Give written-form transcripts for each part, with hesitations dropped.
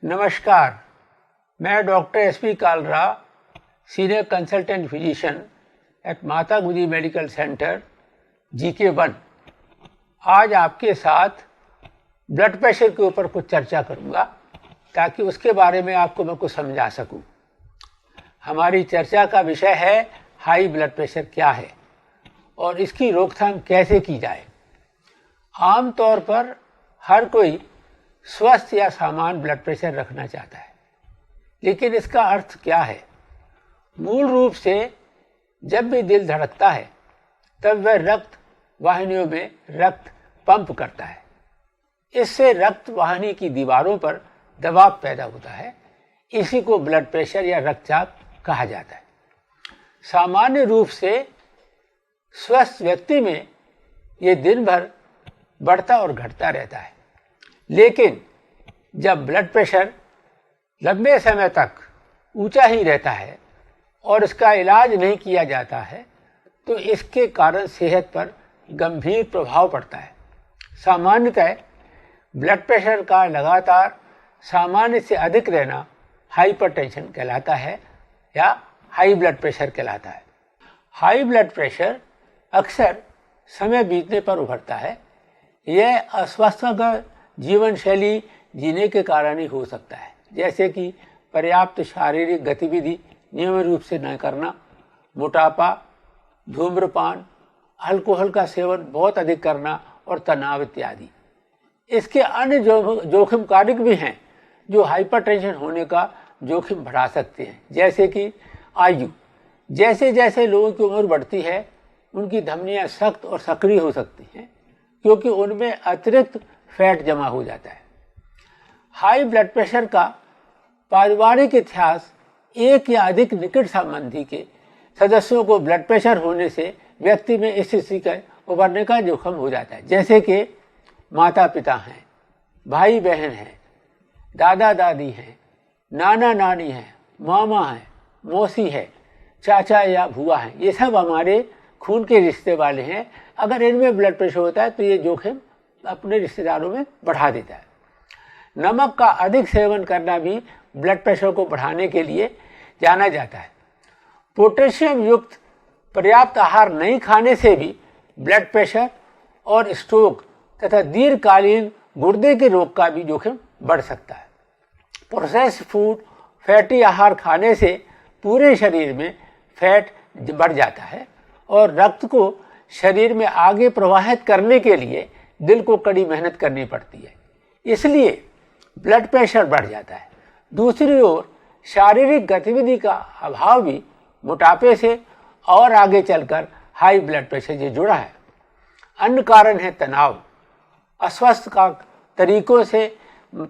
नमस्कार, मैं doctor SP Kalra, senior consultant physician at Mata Gujri medical centre GK1 आज आपके साथ ब्लड प्रेशर के ऊपर कुछ चर्चा करूंगा ताकि उसके बारे में आपको मैं कुछ समझा सकूं। हमारी चर्चा का विषय है हाई ब्लड प्रेशर क्या है और इसकी रोकथाम कैसे की जाए। आमतौर पर हर कोई स्वस्थ या सामान्य ब्लड प्रेशर रखना चाहता है, लेकिन इसका अर्थ क्या है? मूल रूप से जब भी दिल धड़कता है तब वह रक्त वाहिनियों में रक्त पंप करता है। इससे रक्त वाहिनी की दीवारों पर दबाव पैदा होता है। इसी को ब्लड प्रेशर या रक्तचाप कहा जाता है। सामान्य रूप से स्वस्थ व्यक्ति में ये दिन भर बढ़ता और घटता रहता है, लेकिन जब ब्लड प्रेशर लंबे समय तक ऊंचा ही रहता है और इसका इलाज नहीं किया जाता है तो इसके कारण सेहत पर गंभीर प्रभाव पड़ता है। सामान्यतः ब्लड प्रेशर का लगातार सामान्य से अधिक रहना हाइपरटेंशन कहलाता है या हाई ब्लड प्रेशर कहलाता है। हाई ब्लड प्रेशर अक्सर समय बीतने पर उभरता है। यह अस्वास्थ्यकर जीवन शैली जीने के कारण ही हो सकता है, जैसे कि पर्याप्त शारीरिक गतिविधि नियमित रूप से न करना, मोटापा, धूम्रपान, अल्कोहल का सेवन बहुत अधिक करना और तनाव इत्यादि। इसके अन्य जोखिम कारक भी हैं जो हाइपरटेंशन होने का जोखिम बढ़ा सकते हैं, जैसे कि आयु। जैसे जैसे लोगों की उम्र बढ़ती है उनकी धमनियां सख्त और सक्रिय हो सकती हैं, क्योंकि उनमें अतिरिक्त फैट जमा हो जाता है। हाई ब्लड प्रेशर का पारिवारिक इतिहास एक या अधिक निकट संबंधी के सदस्यों को ब्लड प्रेशर होने से व्यक्ति में इस स्थिति का उभरने का जोखिम हो जाता है, जैसे कि माता पिता हैं, भाई बहन हैं, दादा दादी हैं, नाना नानी हैं, मामा हैं, मौसी है, चाचा या भूआ हैं। ये सब हमारे खून के रिश्ते वाले हैं। अगर इनमें ब्लड प्रेशर होता है तो ये जोखिम अपने रिश्तेदारों में बढ़ा देता है। नमक का अधिक सेवन करना भी ब्लड प्रेशर को बढ़ाने के लिए जाना जाता है। पोटेशियम युक्त पर्याप्त आहार नहीं खाने से भी ब्लड प्रेशर और स्ट्रोक तथा दीर्घकालीन गुर्दे के रोग का भी जोखिम बढ़ सकता है। प्रोसेस्ड फूड, फैटी आहार खाने से पूरे शरीर में फैट बढ़ जाता है और रक्त को शरीर में आगे प्रवाहित करने के लिए दिल को कड़ी मेहनत करनी पड़ती है, इसलिए ब्लड प्रेशर बढ़ जाता है। दूसरी ओर शारीरिक गतिविधि का अभाव भी मोटापे से और आगे चलकर हाई ब्लड प्रेशर से जुड़ा है। अन्य कारण है तनाव। अस्वस्थ का तरीकों से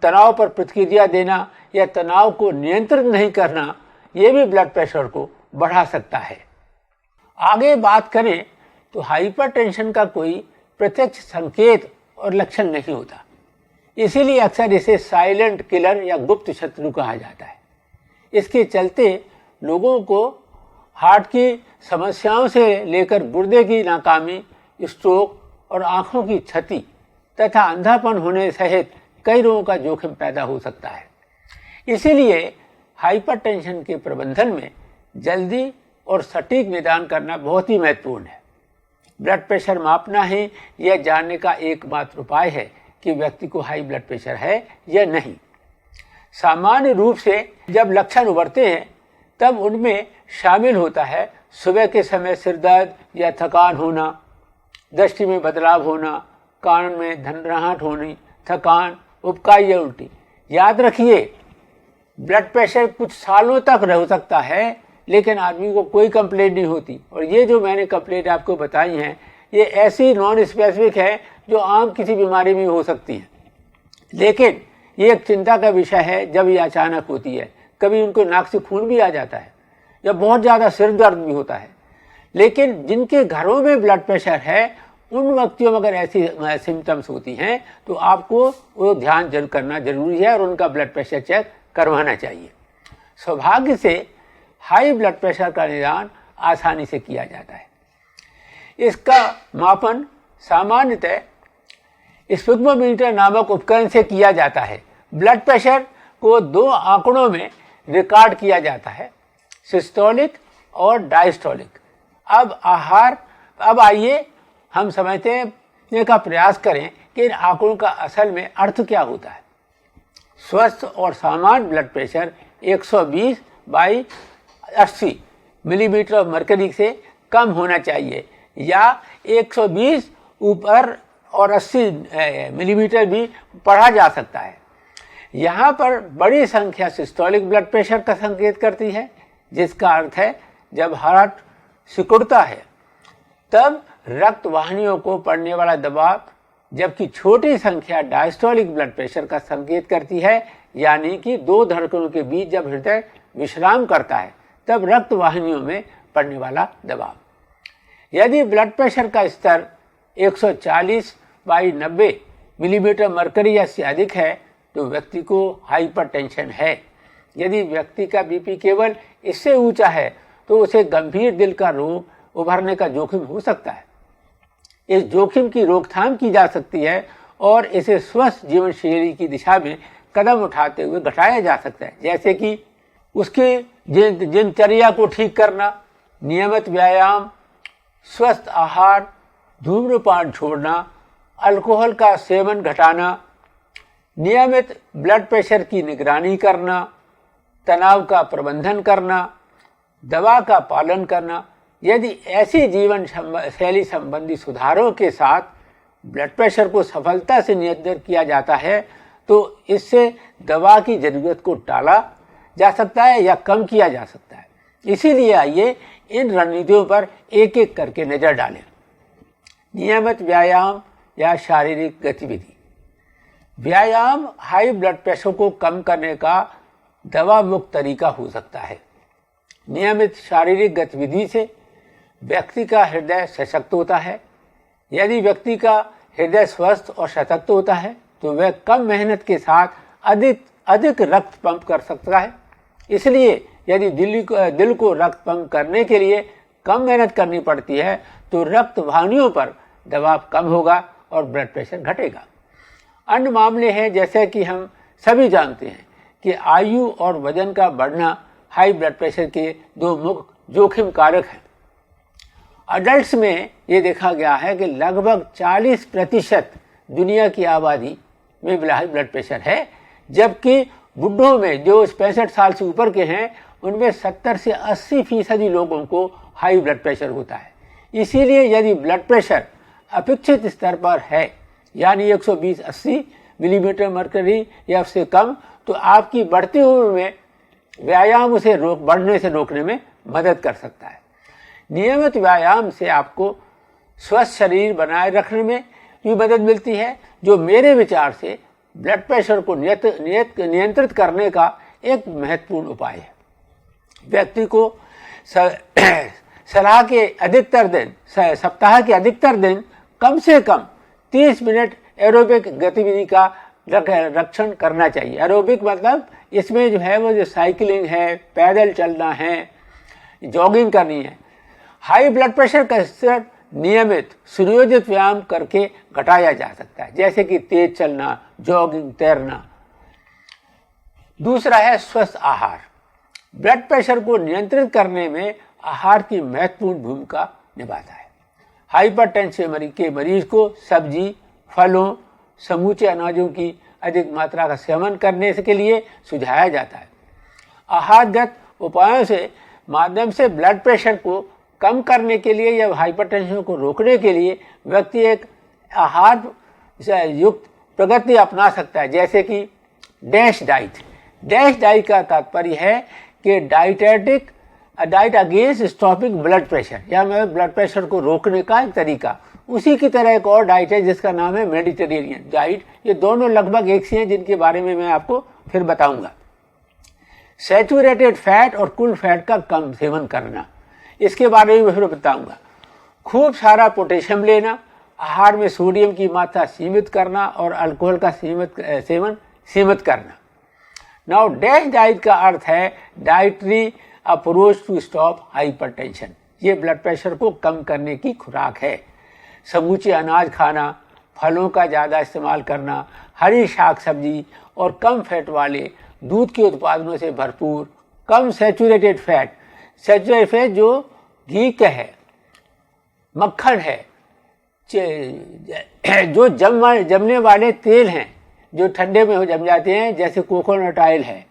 तनाव पर प्रतिक्रिया देना या तनाव को नियंत्रित नहीं करना, ये भी ब्लड प्रेशर को बढ़ा सकता है। आगे बात करें तो हाइपरटेंशन का कोई प्रत्यक्ष संकेत और लक्षण नहीं होता, इसीलिए अक्सर इसे साइलेंट किलर या गुप्त शत्रु कहा जाता है। इसके चलते लोगों को हार्ट की समस्याओं से लेकर गुर्दे की नाकामी, स्ट्रोक और आंखों की क्षति तथा अंधापन होने सहित कई रोगों का जोखिम पैदा हो सकता है। इसीलिए हाइपरटेंशन के प्रबंधन में जल्दी और सटीक निदान करना बहुत ही महत्वपूर्ण है। ब्लड प्रेशर मापना ही यह जानने का एकमात्र उपाय है कि व्यक्ति को हाई ब्लड प्रेशर है या नहीं। सामान्य रूप से जब लक्षण उभरते हैं तब उनमें शामिल होता है सुबह के समय सिर दर्द या थकान होना, दृष्टि में बदलाव होना, कान में धनराहट होनी, थकान, उबकाई या उल्टी। याद रखिए, ब्लड प्रेशर कुछ सालों तक रह सकता है, लेकिन आदमी को कोई कंप्लेंट नहीं होती। और ये जो मैंने कंप्लेंट आपको बताई हैं, ये ऐसी नॉन स्पेसिफिक है जो आम किसी बीमारी में हो सकती है, लेकिन ये एक चिंता का विषय है जब ये अचानक होती है। कभी उनको नाक से खून भी आ जाता है या बहुत ज़्यादा सिर दर्द भी होता है। लेकिन जिनके घरों में ब्लड प्रेशर है उन व्यक्तियों में अगर ऐसी सिम्टम्स होती हैं तो आपको वो ध्यान जरूर करना जरूरी है और उनका ब्लड प्रेशर चेक करवाना चाहिए। सौभाग्य से हाई ब्लड प्रेशर का निदान आसानी से किया जाता है। इसका मापन सामान्यतः स्पिग्मोमीटर नामक उपकरण से किया जाता है। ब्लड प्रेशर को दो आंकड़ों में रिकॉर्ड किया जाता है, सिस्टोलिक और डायस्टोलिक। अब आइए हम समझने का प्रयास करें कि इन आंकड़ों का असल में अर्थ क्या होता है। स्वस्थ और सामान्य blood pressure 120/80 millimetre of mercury से कम होना चाहिए, या 120 ऊपर और 80 मिलीमीटर भी पढ़ा जा सकता है। यहाँ पर बड़ी संख्या सिस्टोलिक ब्लड प्रेशर का संकेत करती है, जिसका अर्थ है जब हार्ट सिकुड़ता है तब रक्त वाहिनियों को पड़ने वाला दबाव, जबकि छोटी संख्या डायस्टोलिक ब्लड प्रेशर का संकेत करती है, यानी कि दो धड़कनों के बीच जब हृदय विश्राम करता है तब रक्त वाहिनियों में पड़ने वाला दबाव। यदि ब्लड प्रेशर का स्तर 140/90 मिलीमीटर मरकरी या से अधिक है तो व्यक्ति को हाइपरटेंशन है। यदि व्यक्ति का बीपी केवल इससे ऊंचा है तो उसे गंभीर दिल का रोग उभरने का जोखिम हो सकता है। इस जोखिम की रोकथाम की जा सकती है और इसे स्वस्थ जीवन शैली की दिशा में कदम उठाते हुए घटाया जा सकता है, जैसे कि उसके दिनचर्या को ठीक करना, नियमित व्यायाम, स्वस्थ आहार, धूम्रपान छोड़ना, अल्कोहल का सेवन घटाना, नियमित ब्लड प्रेशर की निगरानी करना, तनाव का प्रबंधन करना, दवा का पालन करना। यदि ऐसी जीवन शैली संबंधी सुधारों के साथ ब्लड प्रेशर को सफलता से नियंत्रित किया जाता है तो इससे दवा की जरूरत को टाला जा सकता है या कम किया जा सकता है। इसीलिए आइए इन रणनीतियों पर एक एक करके नजर डालें। नियमित व्यायाम या शारीरिक गतिविधि। व्यायाम हाई ब्लड प्रेशर को कम करने का दवा मुक्त तरीका हो सकता है। नियमित शारीरिक गतिविधि से व्यक्ति का हृदय सशक्त होता है। यदि व्यक्ति का हृदय स्वस्थ और सशक्त होता है तो वह कम मेहनत के साथ अधिक रक्त पंप कर सकता है। इसलिए यदि दिल को रक्त पंप करने के लिए कम मेहनत करनी पड़ती है तो रक्त वाहिनियों पर दबाव कम होगा और ब्लड प्रेशर घटेगा। अन्य मामले हैं, जैसे कि हम सभी जानते हैं कि आयु और वजन का बढ़ना हाई ब्लड प्रेशर के दो मुख्य जोखिम कारक हैं। अडल्ट्स में ये देखा गया है कि लगभग 40% दुनिया की आबादी में हाई ब्लड प्रेशर है, जबकि बुढ़ों में जो 65 साल से ऊपर के हैं उनमें 70 से 80% लोगों को हाई ब्लड प्रेशर होता है। इसीलिए यदि ब्लड प्रेशर अपेक्षित स्तर पर है, यानी 120/80 मिलीमीटर मरकरी या उससे कम, तो आपकी बढ़ती उम्र में व्यायाम उसे बढ़ने से रोकने में मदद कर सकता है। नियमित व्यायाम से आपको स्वस्थ शरीर बनाए रखने में भी मदद मिलती है, जो मेरे विचार से ब्लड प्रेशर को नियंत्रित करने का एक महत्वपूर्ण उपाय है। व्यक्ति को सप्ताह के अधिकतर दिन कम से कम 30 मिनट एरोबिक गतिविधि का रक्षण करना चाहिए। एरोबिक मतलब इसमें जो है वो साइकिलिंग है, पैदल चलना है, जॉगिंग करनी है। हाई ब्लड प्रेशर का स्तर नियमित सुनियोजित व्यायाम करके घटाया जा सकता है, जैसे कि तेज चलना, जॉगिंग, तैरना। दूसरा है स्वस्थ आहार। ब्लड प्रेशर को नियंत्रित करने में आहार की महत्वपूर्ण भूमिका निभाता है। हाइपरटेंशन के मरीज को सब्जी, फलों, समूचे अनाजों की अधिक मात्रा का सेवन करने के लिए सुझाया जाता है। आहारगत उपायों से माध्यम से ब्लड प्रेशर को कम करने के लिए या हाइपरटेंशन को रोकने के लिए व्यक्ति एक आहार युक्त प्रगति अपना सकता है, जैसे कि डैश डाइट। डैश डाइट का तात्पर्य है कि diet against stopping blood pressure, या ब्लड प्रेशर को रोकने का एक तरीका। उसी की तरह एक और डाइट है जिसका नाम है मेडिटेरेनियन डाइट। ये दोनों लगभग एक सी हैं, जिनके बारे में मैं आपको फिर बताऊंगा। सैचुरेटेड फैट और कुल फैट का कम सेवन करना, इसके बारे में फिर बताऊंगा। खूब सारा पोटेशियम लेना, आहार में सोडियम की मात्रा सीमित करना और अल्कोहल का सेवन सीमित करना। नाउ डैश डाइट का अर्थ है dietary approach to stop hypertension. ये ब्लड प्रेशर को कम करने की खुराक है। समूचे अनाज खाना, फलों का ज़्यादा इस्तेमाल करना, हरी शाक सब्जी और कम फैट वाले दूध के उत्पादनों से भरपूर, कम सैचुरेटेड फैट जो घी का है, मक्खन है, जो जमने वाले तेल हैं जो ठंडे में हो जम जाते हैं, जैसे कोकोनट ऑयल है,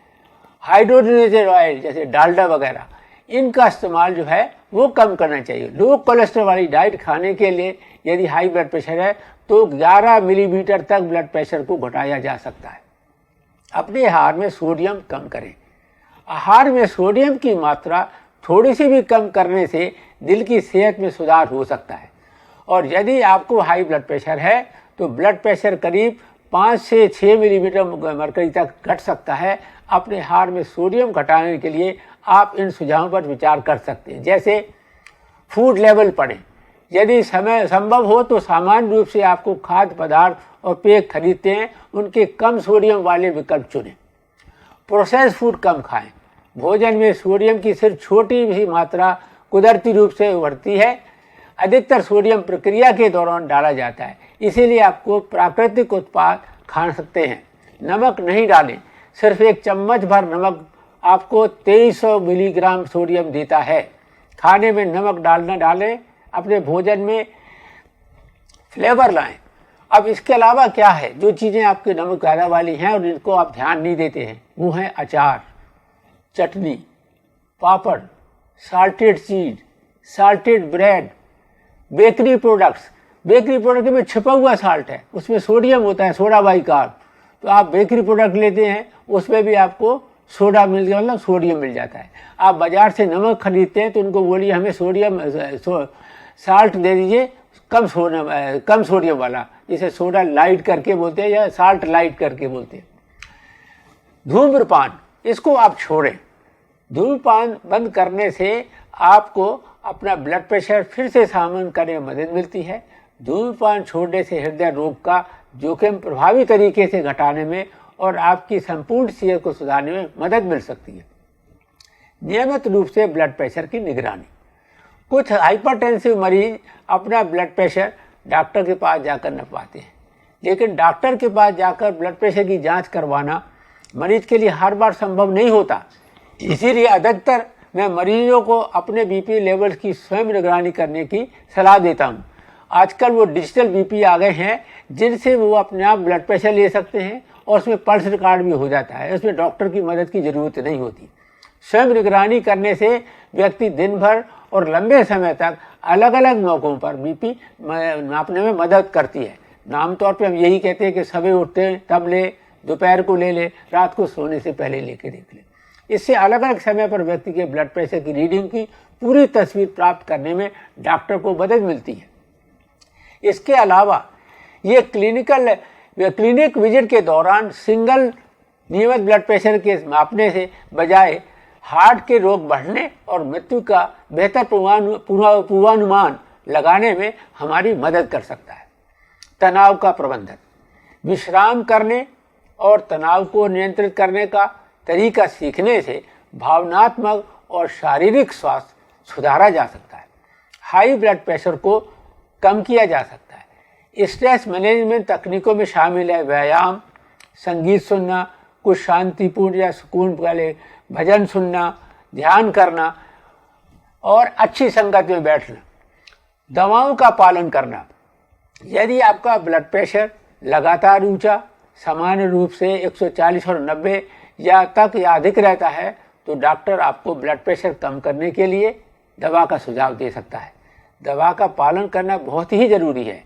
हाइड्रोजनेटेड ऑयल जैसे डालडा वगैरह, इनका इस्तेमाल जो है वो कम करना चाहिए। लो कोलेस्ट्रॉल वाली डाइट खाने के लिए यदि हाई ब्लड प्रेशर है तो 11 मिलीमीटर तक ब्लड प्रेशर को घटाया जा सकता है। अपने आहार में सोडियम कम करें। आहार में सोडियम की मात्रा थोड़ी सी भी कम करने से दिल की सेहत में सुधार हो सकता है। और यदि आपको हाई ब्लड प्रेशर है तो ब्लड प्रेशर करीब 5 से 6 मिलीमीटर मरकरी तक घट सकता है। अपने आहार में सोडियम घटाने के लिए आप इन सुझावों पर विचार कर सकते हैं, जैसे फूड लेवल पढ़ें। यदि समय संभव हो तो सामान्य रूप से आपको खाद्य पदार्थ और पेय खरीदते हैं उनके कम सोडियम वाले विकल्प चुनें। प्रोसेस फूड कम खाएं। भोजन में सोडियम की सिर्फ छोटी सी मात्रा कुदरती रूप से उभरती है। अधिकतर सोडियम प्रक्रिया के दौरान डाला जाता है, इसीलिए आपको प्राकृतिक उत्पाद खा सकते हैं। नमक नहीं डालें। सिर्फ एक चम्मच भर नमक आपको 2300 मिलीग्राम सोडियम देता है। खाने में नमक डालें। अपने भोजन में फ्लेवर लाएं। अब इसके अलावा क्या है जो चीज़ें आपके नमक ज़्यादा वाली हैं और जिनको आप ध्यान नहीं देते हैं, वो हैं अचार, चटनी, पापड़, साल्टेड चीज, salted bread, bakery products. Bakery product में छिपा हुआ साल्ट है, उसमें सोडियम होता है, सोडा बाइकार्ब। तो आप बेकरी प्रोडक्ट लेते हैं उसमें भी आपको सोडा मिल गया, मतलब सोडियम मिल जाता है। आप बाजार से नमक खरीदते हैं तो उनको बोलिए हमें साल्ट दे दीजिए, कम सोडियम वाला, जिसे सोडा लाइट करके बोलते हैं या साल्ट लाइट करके बोलते हैं। धूम्रपान, इसको आप छोड़ें। धूम्रपान बंद करने से आपको अपना ब्लड प्रेशर फिर से सामान्य करने में मदद मिलती है। धूम्रपान छोड़ने से हृदय रोग का जोखिम प्रभावी तरीके से घटाने में और आपकी संपूर्ण सेहत को सुधारने में मदद मिल सकती है। नियमित रूप से ब्लड प्रेशर की निगरानी। कुछ हाइपरटेंसिव मरीज अपना ब्लड प्रेशर डॉक्टर के पास जाकर नापवाते हैं, लेकिन डॉक्टर के पास जाकर ब्लड प्रेशर की जांच करवाना मरीज के लिए हर बार संभव नहीं होता। इसीलिए अधिकतर मैं मरीजों को अपने बीपी लेवल्स की स्वयं निगरानी करने की सलाह देता हूँ। आजकल वो डिजिटल बीपी आ गए हैं जिनसे वो अपने आप ब्लड प्रेशर ले सकते हैं और उसमें पल्स रिकॉर्ड भी हो जाता है। उसमें डॉक्टर की मदद की ज़रूरत नहीं होती। स्वयं निगरानी करने से व्यक्ति दिन भर और लंबे समय तक अलग अलग मौक़ों पर बीपी नापने में मदद करती है। आमतौर पर हम यही कहते हैं कि सुबह उठते हैं तब ले, दोपहर को ले, रात को सोने से पहले लेके देख ले। इससे अलग अलग समय पर व्यक्ति के ब्लड प्रेशर की रीडिंग की पूरी तस्वीर प्राप्त करने में डॉक्टर को मदद मिलती है। इसके अलावा ये क्लिनिक विजिट के दौरान सिंगल नियमित ब्लड प्रेशर के मापने से बजाय हार्ट के रोग बढ़ने और मृत्यु का बेहतर पूर्वानुमान लगाने में हमारी मदद कर सकता है। तनाव का प्रबंधन। विश्राम करने और तनाव को नियंत्रित करने का तरीका सीखने से भावनात्मक और शारीरिक स्वास्थ्य सुधारा जा सकता है। हाई ब्लड प्रेशर को कम किया जा सकता है। स्ट्रेस मैनेजमेंट तकनीकों में शामिल है व्यायाम, संगीत सुनना, कुछ शांतिपूर्ण या सुकून वाले भजन सुनना, ध्यान करना और अच्छी संगत में बैठना। दवाओं का पालन करना। यदि आपका ब्लड प्रेशर लगातार ऊंचा, सामान्य रूप से 140 और 90 या अधिक रहता है तो डॉक्टर आपको ब्लड प्रेशर कम करने के लिए दवा का सुझाव दे सकता है। दवा का पालन करना बहुत ही ज़रूरी है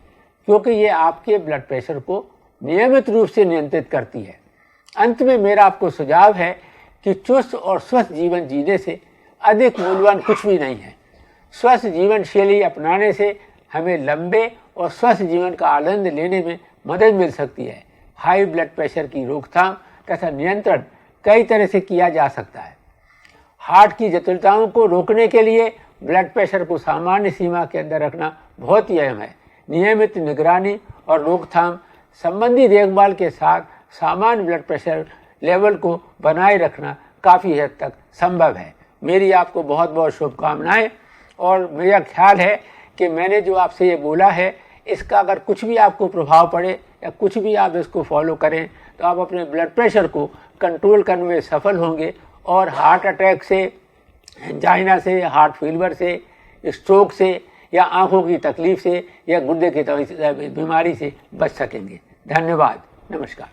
क्योंकि ये आपके ब्लड प्रेशर को नियमित रूप से नियंत्रित करती है। अंत में मेरा आपको सुझाव है कि चुस्त और स्वस्थ जीवन जीने से अधिक मूल्यवान कुछ भी नहीं है। स्वस्थ जीवन शैली अपनाने से हमें लंबे और स्वस्थ जीवन का आनंद लेने में मदद मिल सकती है। हाई ब्लड प्रेशर की रोकथाम तथा नियंत्रण कई तरह से किया जा सकता है। हार्ट की जटिलताओं को रोकने के लिए ब्लड प्रेशर को सामान्य सीमा के अंदर रखना बहुत ही अहम है। नियमित निगरानी और रोकथाम संबंधी देखभाल के साथ सामान्य ब्लड प्रेशर लेवल को बनाए रखना काफ़ी हद तक संभव है। मेरी आपको बहुत बहुत शुभकामनाएं और मेरा ख्याल है कि मैंने जो आपसे ये बोला है इसका अगर कुछ भी आपको प्रभाव पड़े या कुछ भी आप इसको फॉलो करें तो आप अपने ब्लड प्रेशर को कंट्रोल करने में सफल होंगे और हार्ट अटैक से, एंजाइना से, हार्ट फेलियर से, स्ट्रोक से या आंखों की तकलीफ से या गुर्दे की बीमारी से बच सकेंगे। धन्यवाद। नमस्कार।